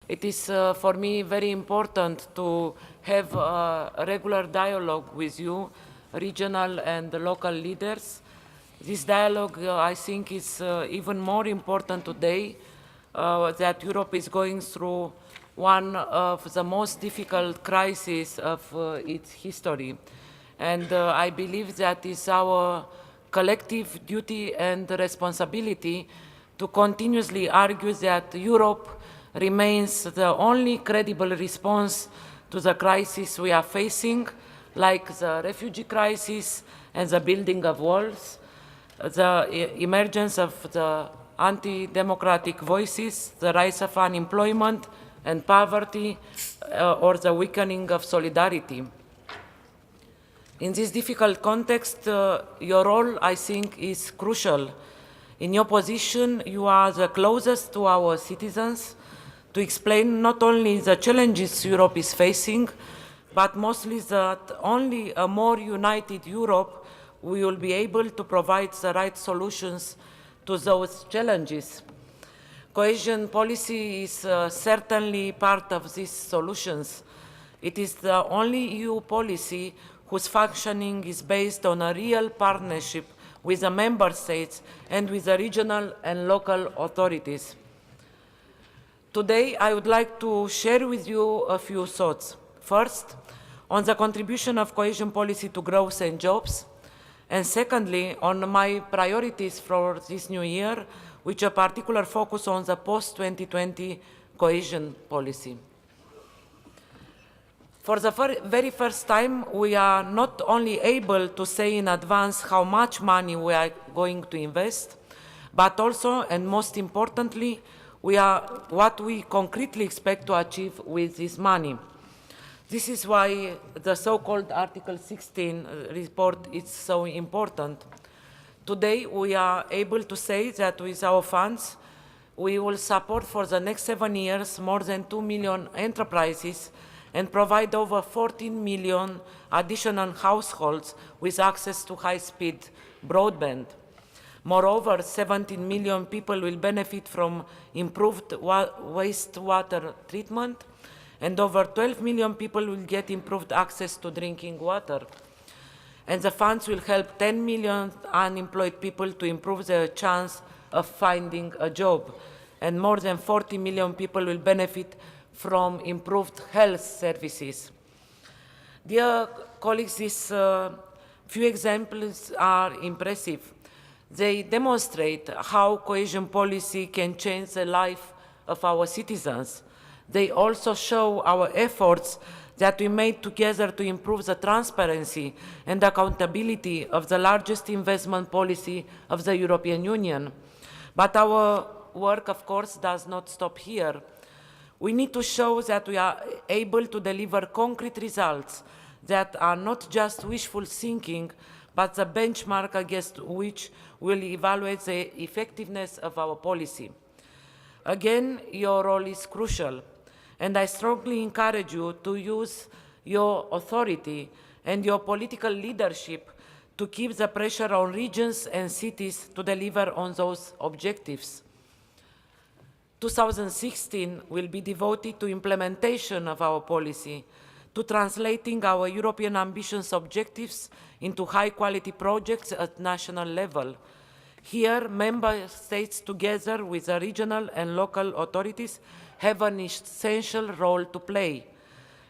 It is for me very important to have a regular dialogue with you, regional and local leaders. This dialogue, I think, is even more important today that Europe is going through one of the most difficult crises of its history. And I believe that is our collective duty and responsibility to continuously argue that Europe remains the only credible response to the crisis we are facing, like the refugee crisis and the building of walls, the emergence of the anti-democratic voices, the rise of unemployment and poverty, or the weakening of solidarity. In this difficult context, your role, I think, is crucial. In your position, you are the closest to our citizens to explain not only the challenges Europe is facing, but mostly that only a more united Europe will be able to provide the right solutions to those challenges. Cohesion policy is certainly part of these solutions. It is the only EU policy whose functioning is based on a real partnership with the member states and with the regional and local authorities. Today, I would like to share with you a few thoughts. First, on the contribution of cohesion policy to growth and jobs, and secondly, on my priorities for this new year, with a particular focus on the post-2020 cohesion policy. For the very first time, we are not only able to say in advance how much money we are going to invest, but also, and most importantly, what we concretely expect to achieve with this money. This is why the so-called Article 16 report is so important. Today, we are able to say that with our funds, we will support for the next 7 years more than 2 million enterprises and provide over 14 million additional households with access to high-speed broadband. Moreover, 17 million people will benefit from improved wastewater treatment, and over 12 million people will get improved access to drinking water. And the funds will help 10 million unemployed people to improve their chance of finding a job, and more than 40 million people will benefit from improved health services. Dear colleagues, these few examples are impressive. They demonstrate how cohesion policy can change the life of our citizens. They also show our efforts that we made together to improve the transparency and accountability of the largest investment policy of the European Union. But our work, of course, does not stop here. We need to show that we are able to deliver concrete results that are not just wishful thinking, but the benchmark against which we'll evaluate the effectiveness of our policy. Again, your role is crucial, and I strongly encourage you to use your authority and your political leadership to keep the pressure on regions and cities to deliver on those objectives. 2016 will be devoted to implementation of our policy, to translating our European ambitions objectives into high-quality projects at national level. Here, member states, together with the regional and local authorities, have an essential role to play.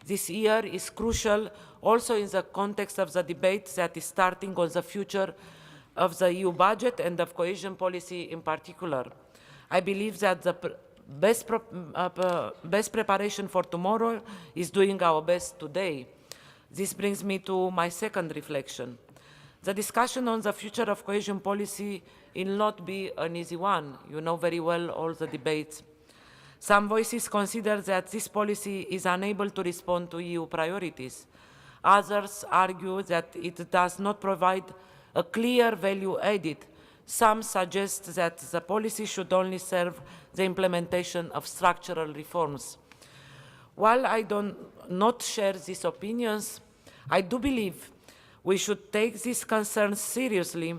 This year is crucial also in the context of the debate that is starting on the future of the EU budget and of cohesion policy in particular. I believe that the best preparation for tomorrow is doing our best today. This brings me to my second reflection. The discussion on the future of cohesion policy will not be an easy one. You know very well all the debates. Some voices consider that this policy is unable to respond to EU priorities. Others argue that it does not provide a clear value added. Some suggest that the policy should only serve the implementation of structural reforms. While I do not share these opinions, I do believe we should take these concerns seriously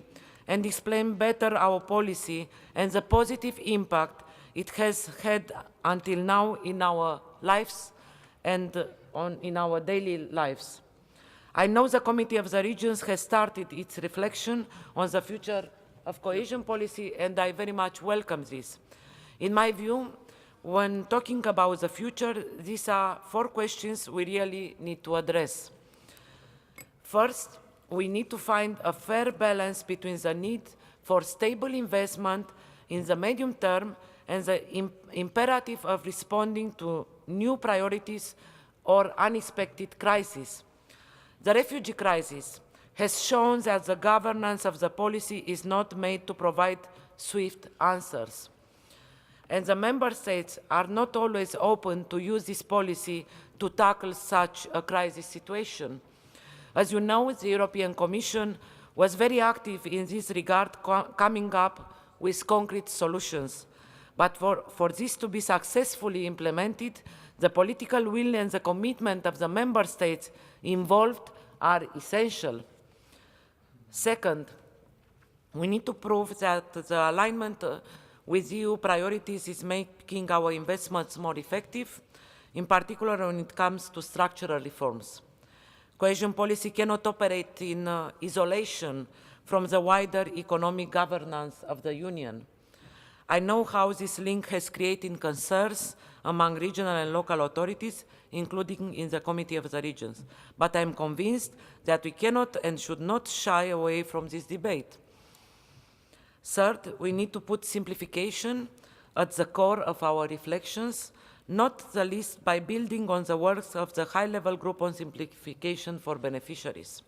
and explain better our policy and the positive impact it has had until now in our lives and in our daily lives. I know the Committee of the Regions has started its reflection on the future of cohesion policy, and I very much welcome this. In my view, when talking about the future, these are 4 questions we really need to address. First, we need to find a fair balance between the need for stable investment in the medium term and the imperative of responding to new priorities or unexpected crises. The refugee crisis has shown that the governance of the policy is not made to provide swift answers. And the member states are not always open to use this policy to tackle such a crisis situation. As you know, the European Commission was very active in this regard, coming up with concrete solutions. But for this to be successfully implemented, the political will and the commitment of the member states involved are essential. Second, we need to prove that the alignment with EU priorities is making our investments more effective, in particular when it comes to structural reforms. Cohesion policy cannot operate in isolation from the wider economic governance of the Union. I know how this link has created concerns among regional and local authorities, including in the Committee of the Regions. But I am convinced that we cannot and should not shy away from this debate. Third, we need to put simplification at the core of our reflections, not the least by building on the works of the high-level group on simplification for beneficiaries.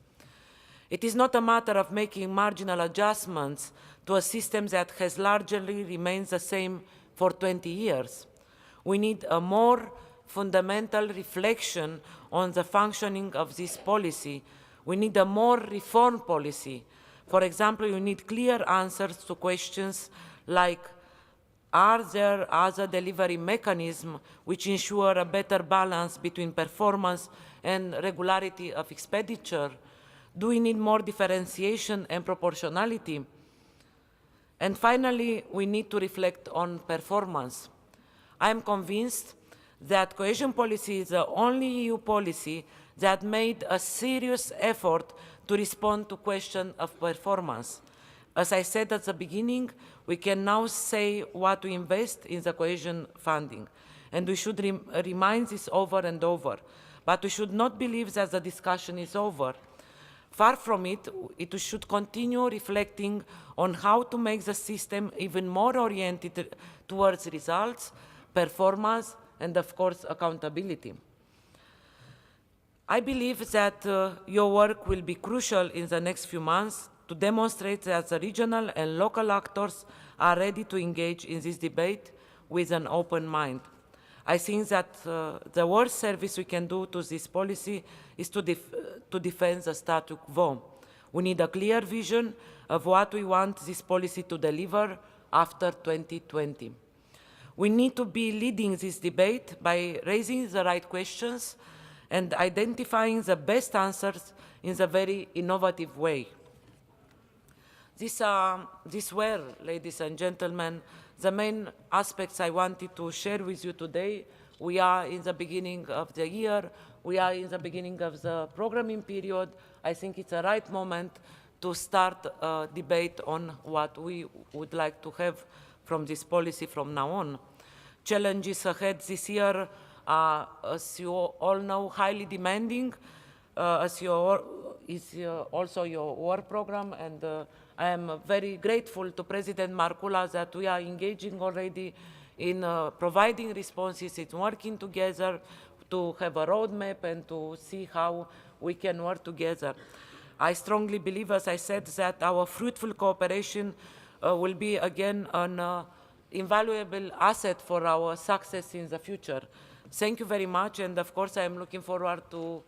It is not a matter of making marginal adjustments to a system that has largely remained the same for 20 years. We need a more fundamental reflection on the functioning of this policy. We need a more reform policy. For example, you need clear answers to questions like, are there other delivery mechanisms which ensure a better balance between performance and regularity of expenditure? Do we need more differentiation and proportionality? And finally, we need to reflect on performance. I am convinced that cohesion policy is the only EU policy that made a serious effort to respond to questions of performance. As I said at the beginning, we can now say what we invest in the cohesion funding, and we should remind this over and over. But we should not believe that the discussion is over. Far from it, it should continue reflecting on how to make the system even more oriented towards results, performance, and of course, accountability. I believe that your work will be crucial in the next few months to demonstrate that the regional and local actors are ready to engage in this debate with an open mind. I think that the worst service we can do to this policy is to defend the status quo. We need a clear vision of what we want this policy to deliver after 2020. We need to be leading this debate by raising the right questions and identifying the best answers in a very innovative way. These were, ladies and gentlemen, the main aspects I wanted to share with you today. We are in the beginning of the year. We are in the beginning of the programming period. I think it's the right moment to start a debate on what we would like to have from this policy from now on. Challenges ahead this year are, as you all know, highly demanding, as is also your work program, and I am very grateful to President Markula that we are engaging already in providing responses, in working together to have a roadmap and to see how we can work together. I strongly believe, as I said, that our fruitful cooperation will be again an invaluable asset for our success in the future. Thank you very much, and of course I am looking forward to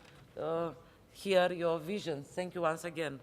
hear your vision. Thank you once again.